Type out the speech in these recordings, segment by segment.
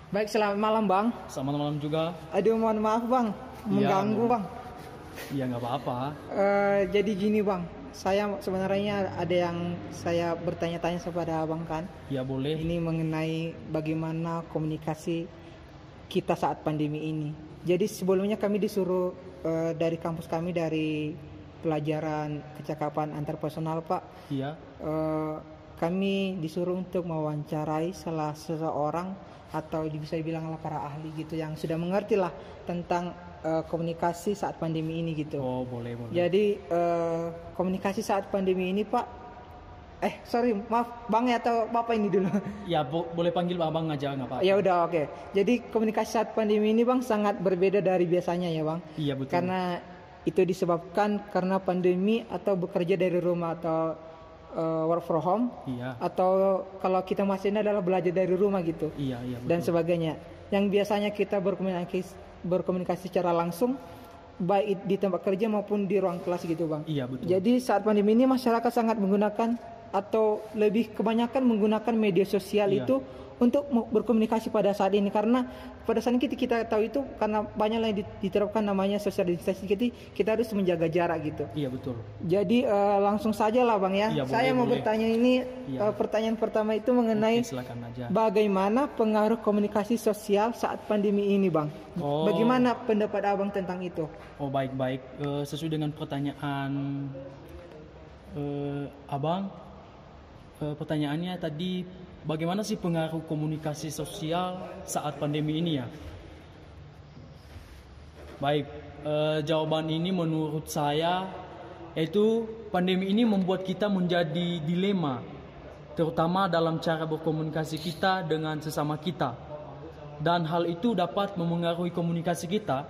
Baik, selamat malam Bang. Selamat malam juga. Aduh, mohon maaf Bang, mengganggu Bang. Iya nggak apa-apa. Jadi gini Bang, saya sebenarnya ada yang saya bertanya-tanya kepada Abang kan. Ya boleh. Ini mengenai bagaimana komunikasi kita saat pandemi ini. Jadi sebelumnya kami disuruh dari kampus kami, dari pelajaran kecakapan antarpersonal Pak. Iya. Kami disuruh untuk mewawancarai salah seseorang atau bisa dibilang para ahli gitu yang sudah mengerti lah tentang komunikasi saat pandemi ini gitu. Oh boleh. Jadi komunikasi saat pandemi ini Pak, sorry maaf Bang ya atau Bapak ini dulu. Ya boleh panggil abang aja nggak apa-apa. Ya udah oke. Jadi komunikasi saat pandemi ini Bang sangat berbeda dari biasanya ya Bang. Iya betul. Karena itu disebabkan karena pandemi atau bekerja dari rumah atau work from home. Iya. Atau kalau kita masih ini adalah belajar dari rumah gitu. Iya betul. Dan sebagainya. Yang biasanya kita berkomunikasi secara langsung baik di tempat kerja maupun di ruang kelas gitu Bang. Iya betul. Jadi saat pandemi ini masyarakat sangat menggunakan atau lebih kebanyakan menggunakan media sosial Iya. itu untuk berkomunikasi pada saat ini, karena pada saat ini kita tahu itu karena banyak yang diterapkan namanya social distancing, jadi kita harus menjaga jarak gitu. Iya betul. Jadi langsung saja lah Bang ya. Iya, Saya mau boleh. bertanya ini Iya. pertanyaan pertama itu mengenai Oke, silakan aja. bagaimana pengaruh komunikasi sosial saat pandemi ini Bang? Oh. Bagaimana pendapat Abang tentang itu? Oh baik. Sesuai dengan pertanyaan abang, pertanyaannya tadi bagaimana sih pengaruh komunikasi sosial saat pandemi ini ya? Baik, jawaban ini menurut saya yaitu pandemi ini membuat kita menjadi dilema, terutama dalam cara berkomunikasi kita dengan sesama kita. Dan hal itu dapat memengaruhi komunikasi kita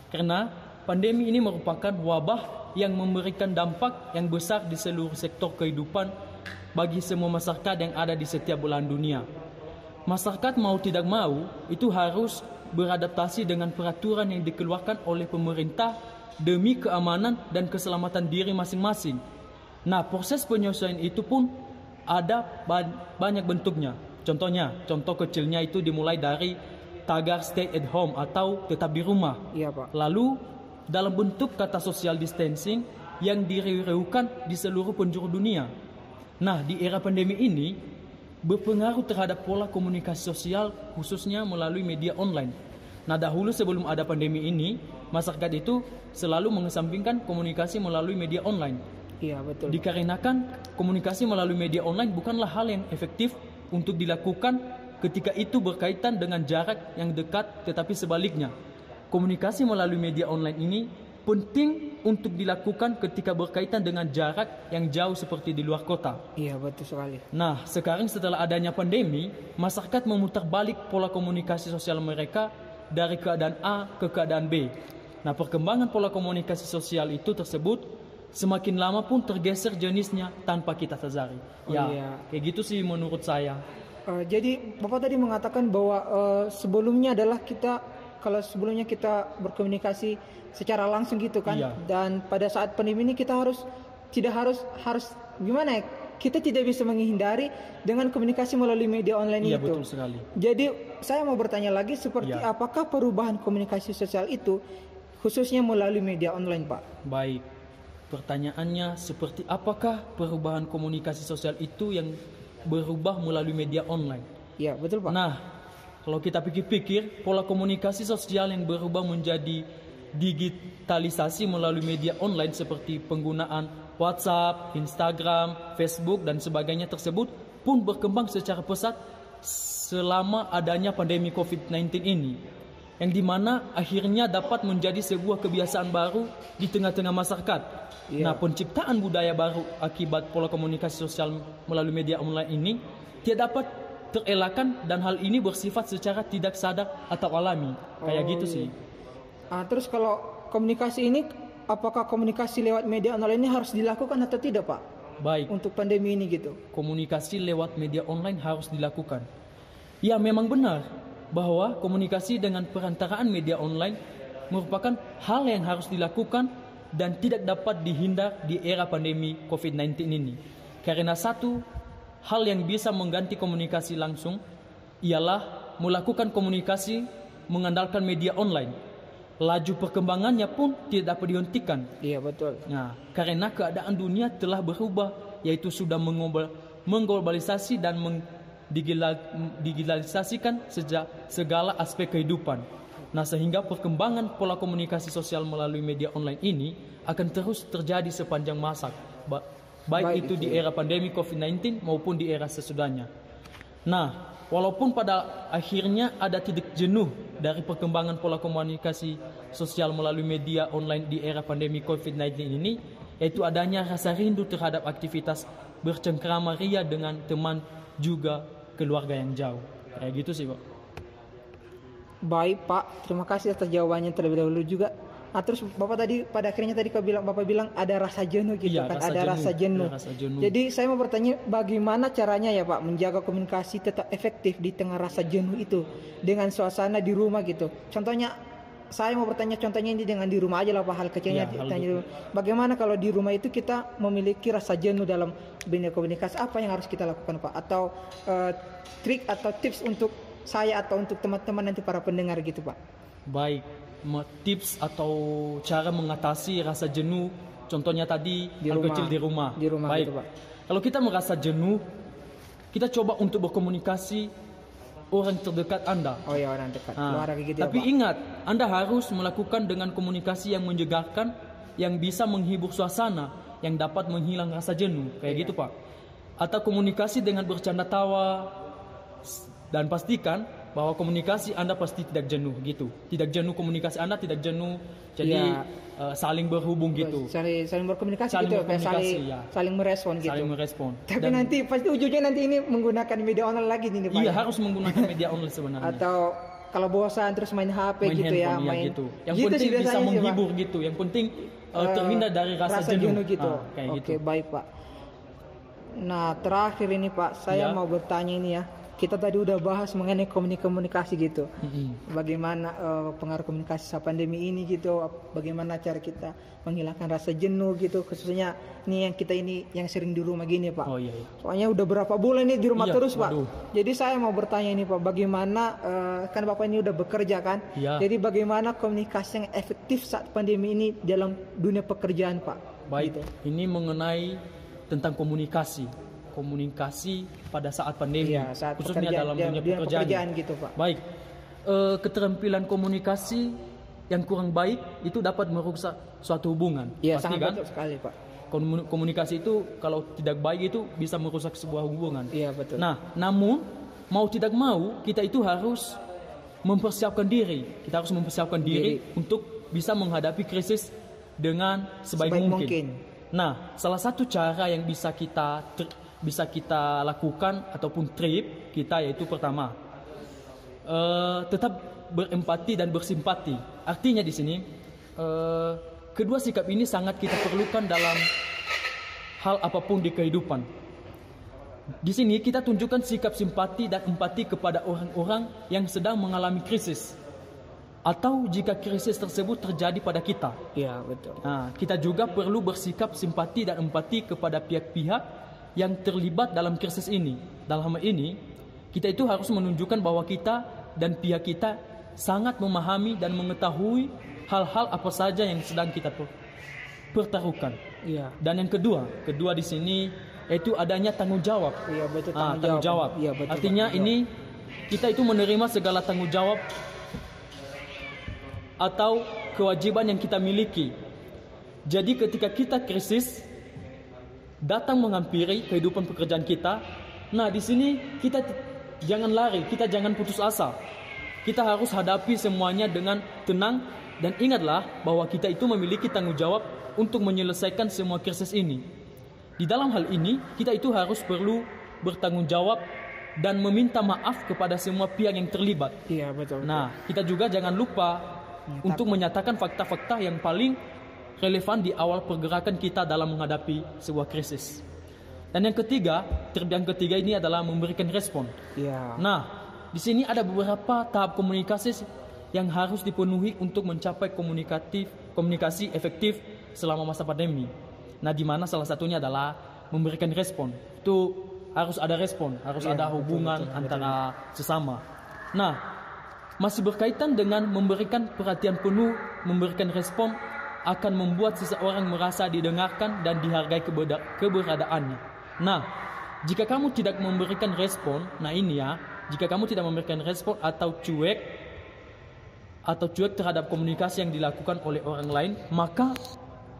karena pandemi ini merupakan wabah yang memberikan dampak yang besar di seluruh sektor kehidupan bagi semua masyarakat yang ada di setiap belahan dunia. Masyarakat mau tidak mau itu harus beradaptasi dengan peraturan yang dikeluarkan oleh pemerintah demi keamanan dan keselamatan diri masing-masing. Nah, proses penyesuaian itu pun ada banyak bentuknya. Contoh kecilnya itu dimulai dari tagar stay at home atau tetap di rumah. Iya Pak. Lalu dalam bentuk kata social distancing yang direu-reukan di seluruh penjuru dunia. Nah, di era pandemi ini berpengaruh terhadap pola komunikasi sosial khususnya melalui media online. Nah, dahulu sebelum ada pandemi ini, masyarakat itu selalu mengesampingkan komunikasi melalui media online. Iya betul. Dikarenakan komunikasi melalui media online bukanlah hal yang efektif untuk dilakukan ketika itu berkaitan dengan jarak yang dekat, tetapi sebaliknya. Komunikasi melalui media online ini penting untuk dilakukan ketika berkaitan dengan jarak yang jauh seperti di luar kota. Iya betul sekali. Nah, sekarang setelah adanya pandemi, masyarakat memutar balik pola komunikasi sosial mereka dari keadaan A ke keadaan B. Nah, perkembangan pola komunikasi sosial itu tersebut semakin lama pun tergeser jenisnya tanpa kita sadari. Kayak gitu sih menurut saya. Jadi Bapak tadi mengatakan bahwa sebelumnya adalah kalau sebelumnya kita berkomunikasi secara langsung gitu kan. Iya. Dan pada saat pandemi ini kita harus gimana ya? Kita tidak bisa menghindari dengan komunikasi melalui media online itu. Iya betul sekali. Jadi saya mau bertanya lagi seperti apakah perubahan komunikasi sosial itu khususnya melalui media online Pak? Baik. Pertanyaannya seperti apakah perubahan komunikasi sosial itu yang berubah melalui media online? Iya betul Pak. Nah, kalau kita pikir-pikir, pola komunikasi sosial yang berubah menjadi digitalisasi melalui media online seperti penggunaan WhatsApp, Instagram, Facebook, dan sebagainya tersebut pun berkembang secara pesat selama adanya pandemi COVID-19 ini, yang dimana akhirnya dapat menjadi sebuah kebiasaan baru di tengah-tengah masyarakat. Nah, penciptaan budaya baru akibat pola komunikasi sosial melalui media online ini tidak dapat terelakkan dan hal ini bersifat secara tidak sadar atau alami. Kayak gitu sih. Terus kalau komunikasi ini, apakah komunikasi lewat media online ini harus dilakukan atau tidak Pak? Baik. Untuk pandemi ini gitu. Komunikasi lewat media online harus dilakukan. Ya, memang benar bahwa komunikasi dengan perantaraan media online merupakan hal yang harus dilakukan dan tidak dapat dihindar di era pandemi COVID-19 ini. Karena satu hal yang bisa mengganti komunikasi langsung ialah melakukan komunikasi mengandalkan media online. Laju perkembangannya pun tidak dapat dihentikan. Iya betul. Nah, karena keadaan dunia telah berubah, yaitu sudah mengglobalisasi dan digitalisasikan segala aspek kehidupan. Nah, sehingga perkembangan pola komunikasi sosial melalui media online ini akan terus terjadi sepanjang masa, baik itu di era pandemi COVID-19 maupun di era sesudahnya. Nah, walaupun pada akhirnya ada titik jenuh dari perkembangan pola komunikasi sosial melalui media online di era pandemi COVID-19 ini, yaitu adanya rasa rindu terhadap aktivitas bercengkrama ria dengan teman juga keluarga yang jauh. Kayak gitu sih, Pak. Baik Pak, terima kasih atas jawabannya terlebih dahulu juga. Nah terus Bapak tadi pada akhirnya tadi Bapak bilang ada rasa jenuh gitu Iya, kan, ada rasa jenuh. Jadi saya mau bertanya bagaimana caranya ya Pak menjaga komunikasi tetap efektif di tengah rasa jenuh itu dengan suasana di rumah gitu. Contohnya saya mau bertanya contohnya ini dengan di rumah aja lah Pak, hal kecilnya tanya dulu. Bagaimana kalau di rumah itu kita memiliki rasa jenuh dalam bidang komunikasi, apa yang harus kita lakukan Pak? Atau trik atau tips untuk saya atau untuk teman-teman nanti para pendengar gitu Pak? Baik, tips atau cara mengatasi rasa jenuh, contohnya tadi hal kecil di rumah. Di rumah baik gitu Pak. Kalau kita merasa jenuh, kita coba untuk berkomunikasi orang terdekat Anda. Oh ya, orang dekat. Keluarga gitu tapi ya, Pak. ingat, Anda harus melakukan dengan komunikasi yang menyegarkan, yang bisa menghibur suasana, yang dapat menghilang rasa jenuh, kayak gitu Pak. Atau komunikasi dengan bercanda tawa, dan pastikan bahwa komunikasi Anda pasti tidak jenuh gitu. Tidak jenuh komunikasi Anda, tidak jenuh. Jadi saling berhubung gitu. Saling berkomunikasi gitu, saling merespon gitu. Saling merespon. Tapi dan nanti pasti ujungnya nanti ini menggunakan media online lagi nih Pak. Iya, harus menggunakan media online sebenarnya. Atau kalau bosan terus main HP gitu ya, main gitu. Yang gitu penting bisa sih, menghibur gitu. Yang penting terhindar dari rasa jenuh gitu. Kayak Oke, baik Pak. Nah, terakhir ini Pak, saya mau bertanya ini ya. Kita tadi udah bahas mengenai komunikasi gitu. Bagaimana pengaruh komunikasi saat pandemi ini gitu. Bagaimana cara kita menghilangkan rasa jenuh gitu. Khususnya nih yang kita ini yang sering di rumah gini Pak. Oh iya. Soalnya udah berapa bulan nih di rumah terus Pak. Waduh. Jadi saya mau bertanya ini Pak, bagaimana kan Bapak ini udah bekerja kan. Iya. Jadi bagaimana komunikasi yang efektif saat pandemi ini dalam dunia pekerjaan Pak. Baik, gitu. ini mengenai tentang komunikasi pada saat pandemi, saat khususnya dalam dunia pekerjaan gitu Pak. Baik, keterampilan komunikasi yang kurang baik itu dapat merusak suatu hubungan. Iya, pasti sangat kan? betul sekali Pak. Komunikasi itu kalau tidak baik itu bisa merusak sebuah hubungan. Iya betul. Nah, namun mau tidak mau kita itu harus mempersiapkan diri. Kita harus mempersiapkan diri untuk bisa menghadapi krisis dengan sebaik mungkin. Nah, salah satu cara yang bisa kita lakukan ataupun trip kita yaitu pertama tetap berempati dan bersimpati. Artinya di sini kedua sikap ini sangat kita perlukan dalam hal apapun di kehidupan. Di sini kita tunjukkan sikap simpati dan empati kepada orang-orang yang sedang mengalami krisis atau jika krisis tersebut terjadi pada kita. Iya betul. Nah, kita juga perlu bersikap simpati dan empati kepada pihak-pihak yang terlibat dalam krisis ini. Dalam hal ini, kita itu harus menunjukkan bahwa kita dan pihak kita sangat memahami dan mengetahui hal-hal apa saja yang sedang kita pertaruhkan. Iya. Dan yang kedua di sini yaitu adanya tanggung jawab. Iya betul, tanggung jawab. Iya, betul, artinya ini kita itu menerima segala tanggung jawab atau kewajiban yang kita miliki. Jadi ketika kita krisis datang menghampiri kehidupan pekerjaan kita, nah di sini kita jangan lari, kita jangan putus asa. Kita harus hadapi semuanya dengan tenang dan ingatlah bahwa kita itu memiliki tanggung jawab untuk menyelesaikan semua krisis ini. Di dalam hal ini kita itu harus perlu bertanggung jawab dan meminta maaf kepada semua pihak yang terlibat. Iya betul. Nah, kita juga jangan lupa untuk menyatakan fakta-fakta yang paling relevan di awal pergerakan kita dalam menghadapi sebuah krisis. Dan yang ketiga ini adalah memberikan respon. Iya. Nah, di sini ada beberapa tahap komunikasi yang harus dipenuhi untuk mencapai komunikasi efektif selama masa pandemi. Nah, di mana salah satunya adalah memberikan respon. Itu harus ada respon, harus ada hubungan antara sesama. Nah, masih berkaitan dengan memberikan perhatian penuh, memberikan respon akan membuat seseorang merasa didengarkan dan dihargai keberadaannya. Nah, jika kamu tidak memberikan respon, nah ini ya, jika kamu tidak memberikan respon atau cuek terhadap komunikasi yang dilakukan oleh orang lain, maka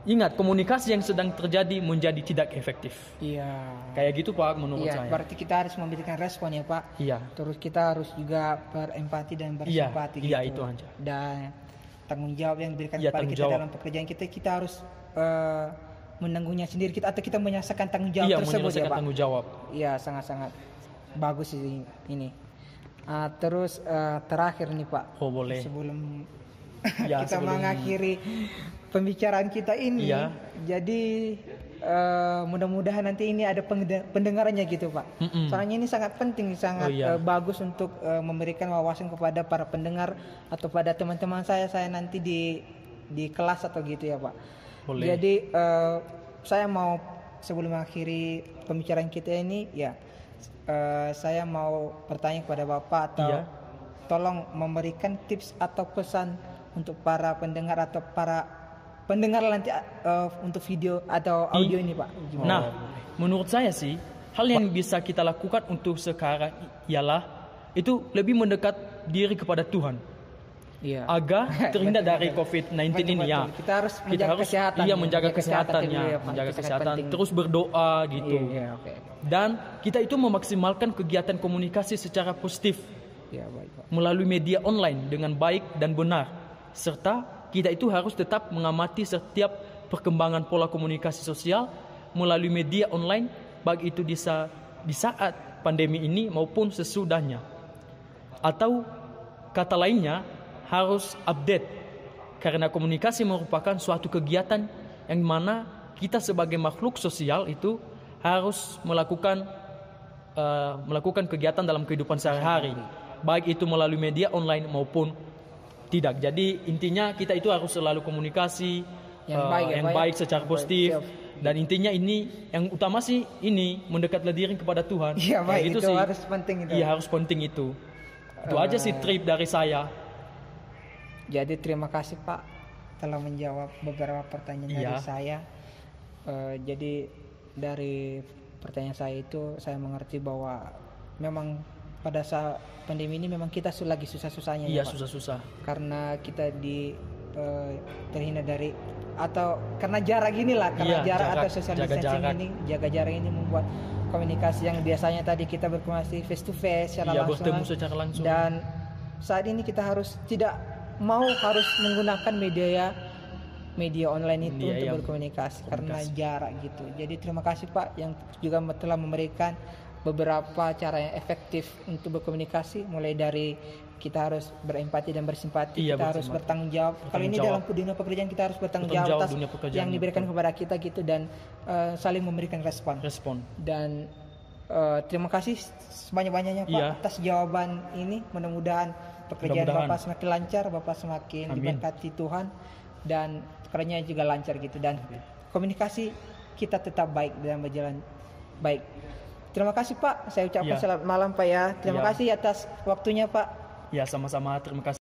ingat, komunikasi yang sedang terjadi menjadi tidak efektif. Iya. Kayak gitu Pak, menurut Iya, saya. berarti kita harus memberikan respon ya Pak. Iya. Terus kita harus juga berempati dan bersimpati Iya, gitu. itu aja. Dan tanggung jawab yang diberikan Iya, kepada tanggung kita jawab. dalam pekerjaan kita harus menanggungnya sendiri kita, atau kita menyelesaikan tanggung jawab Iya, tersebut ya menyelesaikan Pak. tanggung jawab. Iya, sangat-sangat bagus ini. Terus terakhir nih Pak. Oh, boleh. Sebelum Ya, kita mengakhiri pembicaraan kita ini, Iya. jadi mudah-mudahan nanti ini ada pendengarannya gitu Pak. Soalnya ini sangat penting, sangat bagus untuk memberikan wawasan kepada para pendengar atau pada teman-teman saya nanti di kelas atau gitu ya Pak. Boleh. Jadi saya mau sebelum mengakhiri pembicaraan kita ini ya, saya mau bertanya kepada Bapak atau tolong memberikan tips atau pesan untuk para pendengar atau para pendengar nanti untuk video atau audio ini Pak. Gimana? Nah, menurut saya sih hal yang bisa kita lakukan untuk sekarang ialah itu lebih mendekat diri kepada Tuhan. Iya. Agar terhindar dari COVID-19 ini ya. Kita harus menjaga kesehatan. Iya, menjaga kesehatannya, ya, menjaga kesehatan, terus berdoa gitu. Iya, oke. Dan kita itu memaksimalkan kegiatan komunikasi secara positif. Ya, baik Pak. Melalui media online dengan baik dan benar. Serta kita itu harus tetap mengamati setiap perkembangan pola komunikasi sosial melalui media online, baik itu di saat pandemi ini maupun sesudahnya. Atau kata lainnya, harus update, karena komunikasi merupakan suatu kegiatan yang mana kita sebagai makhluk sosial itu harus melakukan kegiatan dalam kehidupan sehari-hari, baik itu melalui media online maupun tidak. Jadi intinya kita itu harus selalu komunikasi yang baik secara positif. Dan intinya ini yang utama sih ini mendekatlah diri kepada Tuhan. Iya baik, gitu itu sih. harus penting itu. Iya, harus penting itu. Itu aja sih trip dari saya. Jadi terima kasih Pak telah menjawab beberapa pertanyaan dari saya. Jadi dari pertanyaan saya itu saya mengerti bahwa memang pada saat pandemi ini memang kita lagi susah-susahnya Iya, ya Pak. susah-susah. Karena kita terhindar dari atau karena jarak inilah, karena jarak atau social distancing ini, jaga jarak ini membuat komunikasi yang biasanya tadi kita berkomunikasi face to face secara langsung, bertemu secara langsung. Dan saat ini kita harus harus menggunakan media online itu untuk berkomunikasi karena jarak gitu. Jadi terima kasih Pak yang juga telah memberikan beberapa cara yang efektif untuk berkomunikasi, mulai dari kita harus berempati dan bersimpati, kita harus bertanggung jawab. Kalau ini dalam dunia pekerjaan kita harus bertanggung jawab atas yang diberikan kepada kita gitu, dan saling memberikan respon. Dan terima kasih sebanyak-banyaknya Pak atas jawaban ini. Mudah-mudahan pekerjaan Bapak semakin lancar, Bapak semakin diberkati Tuhan, dan pekerjaannya juga lancar gitu, dan komunikasi kita tetap baik dan berjalan baik. Terima kasih Pak, saya ucapkan selamat malam Pak ya. Terima kasih atas waktunya Pak. Ya, sama-sama, terima kasih.